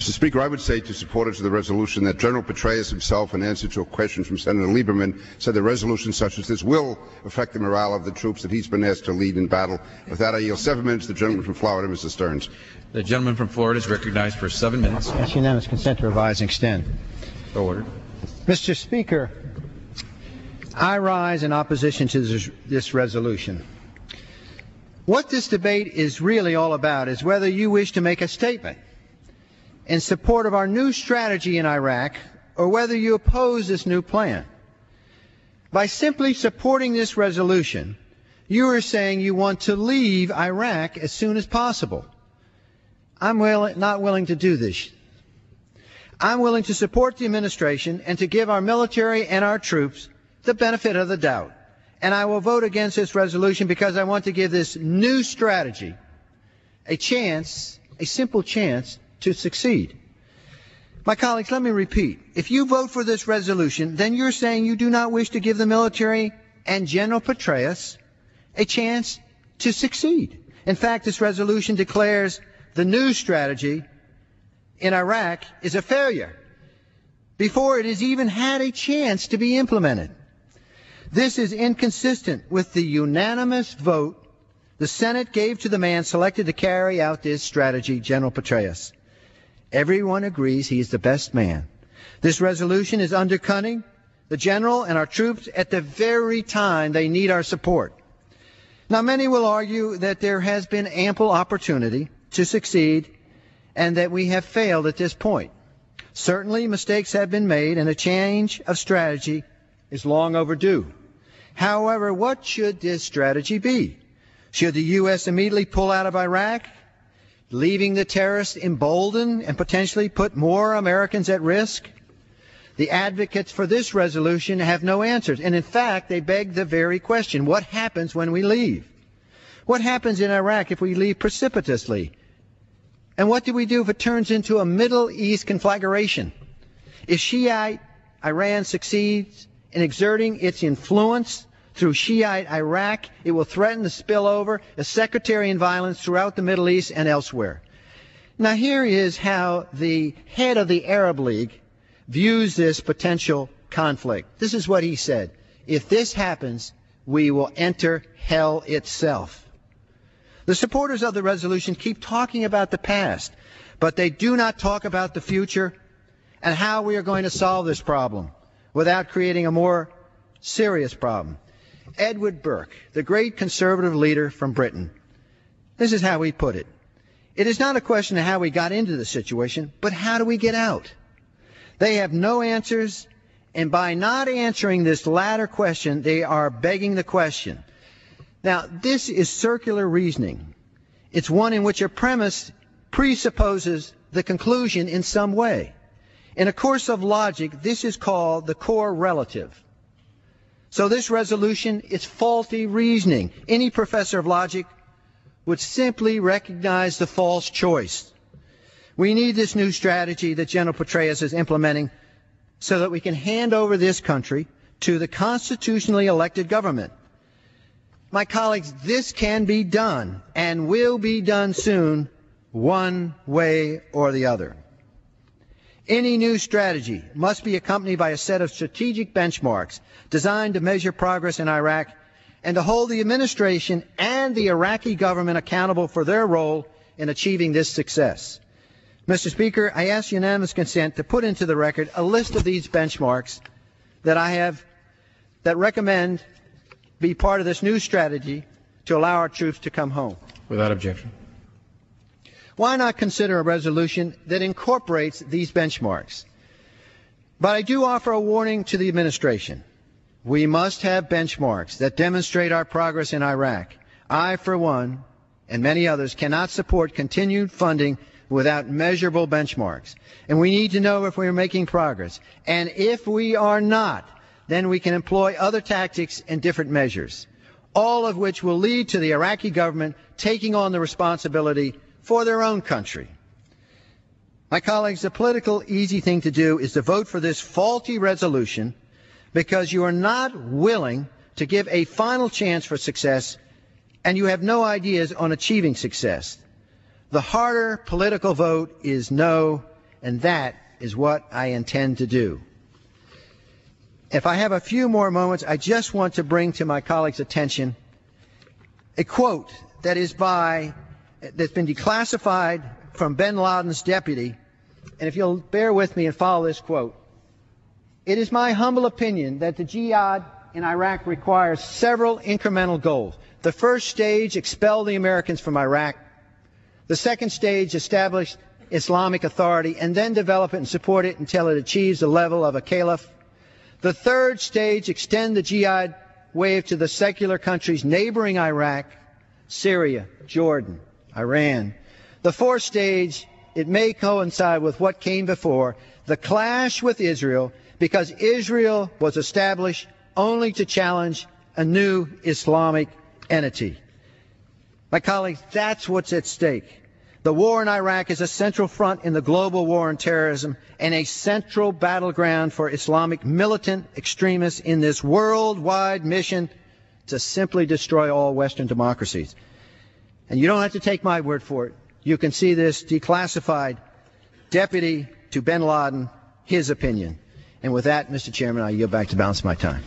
Mr. Speaker, I would say to supporters of the resolution that General Petraeus himself, in answer to a question from Senator Lieberman, said that resolutions such as this will affect the morale of the troops that he's been asked to lead in battle. With that, I yield 7 minutes to the gentleman from Florida, Mr. Stearns. The gentleman from Florida is recognized for 7 minutes. Yes, unanimous consent to revise and extend. So ordered. Mr. Speaker, I rise in opposition to this resolution. What this debate is really all about is whether you wish to make a statement in support of our new strategy in Iraq or whether you oppose this new plan. By simply supporting this resolution, you are saying you want to leave Iraq as soon as possible. I'm not willing to do this. I'm willing to support the administration and to give our military and our troops the benefit of the doubt. And I will vote against this resolution because I want to give this new strategy a chance, a simple chance, to succeed. My colleagues, let me repeat. If you vote for this resolution, then you're saying you do not wish to give the military and General Petraeus a chance to succeed. In fact, this resolution declares the new strategy in Iraq is a failure before it has even had a chance to be implemented. This is inconsistent with the unanimous vote the Senate gave to the man selected to carry out this strategy, General Petraeus. Everyone agrees he is the best man. This resolution is undercutting the general and our troops at the very time they need our support. Now, many will argue that there has been ample opportunity to succeed and that we have failed at this point. Certainly, mistakes have been made and a change of strategy is long overdue. However, what should this strategy be? Should the U.S. immediately pull out of Iraq, leaving the terrorists emboldened and potentially put more Americans at risk? The advocates for this resolution have no answers, and in fact, they beg the very question, what happens when we leave? What happens in Iraq if we leave precipitously? And what do we do if it turns into a Middle East conflagration? If Shiite Iran succeeds in exerting its influence through Shiite Iraq, it will threaten to spill over a sectarian violence throughout the Middle East and elsewhere. Now, here is how the head of the Arab League views this potential conflict. This is what he said: if this happens, we will enter hell itself. The supporters of the resolution keep talking about the past, but they do not talk about the future and how we are going to solve this problem without creating a more serious problem. Edward Burke, the great conservative leader from Britain, this is how he put it. It is not a question of how we got into the situation, but how do we get out? They have no answers, and by not answering this latter question, they are begging the question. Now, this is circular reasoning. It's one in which a premise presupposes the conclusion in some way. In a course of logic, this is called the core relative. So this resolution is faulty reasoning. Any professor of logic would simply recognize the false choice. We need this new strategy that General Petraeus is implementing so that we can hand over this country to the constitutionally elected government. My colleagues, this can be done and will be done soon, one way or the other. Any new strategy must be accompanied by a set of strategic benchmarks designed to measure progress in Iraq and to hold the administration and the Iraqi government accountable for their role in achieving this success. Mr. Speaker, I ask unanimous consent to put into the record a list of these benchmarks that recommend be part of this new strategy to allow our troops to come home. Without objection. Why not consider a resolution that incorporates these benchmarks? But I do offer a warning to the administration. We must have benchmarks that demonstrate our progress in Iraq. I, for one, and many others, cannot support continued funding without measurable benchmarks. And we need to know if we are making progress. And if we are not, then we can employ other tactics and different measures, all of which will lead to the Iraqi government taking on the responsibility for their own country. My colleagues, the political easy thing to do is to vote for this faulty resolution because you are not willing to give a final chance for success and you have no ideas on achieving success. The harder political vote is no, and that is what I intend to do. If I have a few more moments, I just want to bring to my colleagues' attention a quote that's been declassified from bin Laden's deputy, and if you'll bear with me and follow this quote. It is my humble opinion that the jihad in Iraq requires several incremental goals. The first stage, expel the Americans from Iraq. The second stage, establish Islamic authority and then develop it and support it until it achieves the level of a caliph. The third stage, extend the jihad wave to the secular countries neighboring Iraq, Syria, Jordan, Iran. The fourth stage, it may coincide with what came before, the clash with Israel, because Israel was established only to challenge a new Islamic entity. My colleagues, that's what's at stake. The war in Iraq is a central front in the global war on terrorism and a central battleground for Islamic militant extremists in this worldwide mission to simply destroy all Western democracies. And you don't have to take my word for it. You can see this declassified deputy to bin Laden, his opinion. And with that, Mr. Chairman, I yield back to balance my time.